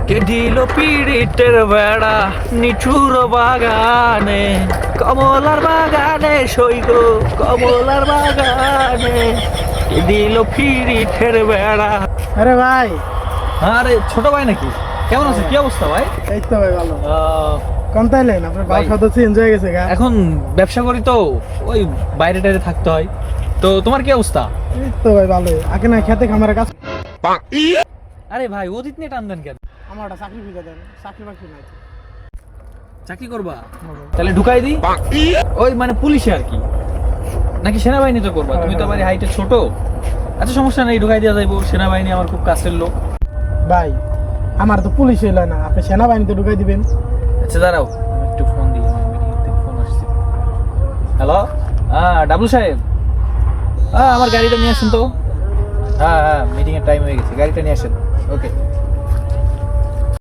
কে দিল পিড়িতের বেড়া নিঠুর বাগানে, কমলার বাগানে সইগ, কমলার বাগানে কে দিল পিড়িতের বেড়া। আরে ভাই, আরে ছোট ভাই নাকি? কেমন আছে? কি অবস্থা ভাই? এই তো ভাই ভালো। আহ, কোন তাইলেন আপনার ভাই। বাসা তো চেঞ্জ হয়ে গেছে গা। এখন ব্যবসা করি তো ওই বাইরে টাইরে থাকতে হয়। তো তোমার কি অবস্থা? এই তো ভাই ভালো। আগে না খেতে খামারে কাজ। আরে ভাই অতীত নিয়ে টান দেন কেন? আমার একটা চাকরি খুঁজে দেন, চাকরি বাকরি নাই তো। চাকরি করবা? তাহলে ঢুকাই দিই ওই মানে পুলিশে আর কি, নাকি সেনাবাহিনীতে করবা? তুমি তো বাড়ি হাইটে ছোট। আচ্ছা সমস্যা নেই, ঢুকাই দেওয়া যাইবো। সেনাবাহিনী আমার খুব কাছের লোক। ভাই আমার তো পুলিশ হইলো না, আপনি সেনাবাহিনীতে ঢুকাই দিবেন। আচ্ছা দাঁড়াও, আমি একটু ফোন দিই, আমার মিটিং থেকে ফোন আসছে। হ্যালো, হ্যাঁ ডাবলু সাহেব, হ্যাঁ আমার গাড়িটা নিয়ে আসেন তো। হ্যাঁ হ্যাঁ, মিটিং এর টাইম হয়ে গেছে, গাড়িটা নিয়ে আসেন। ওকে।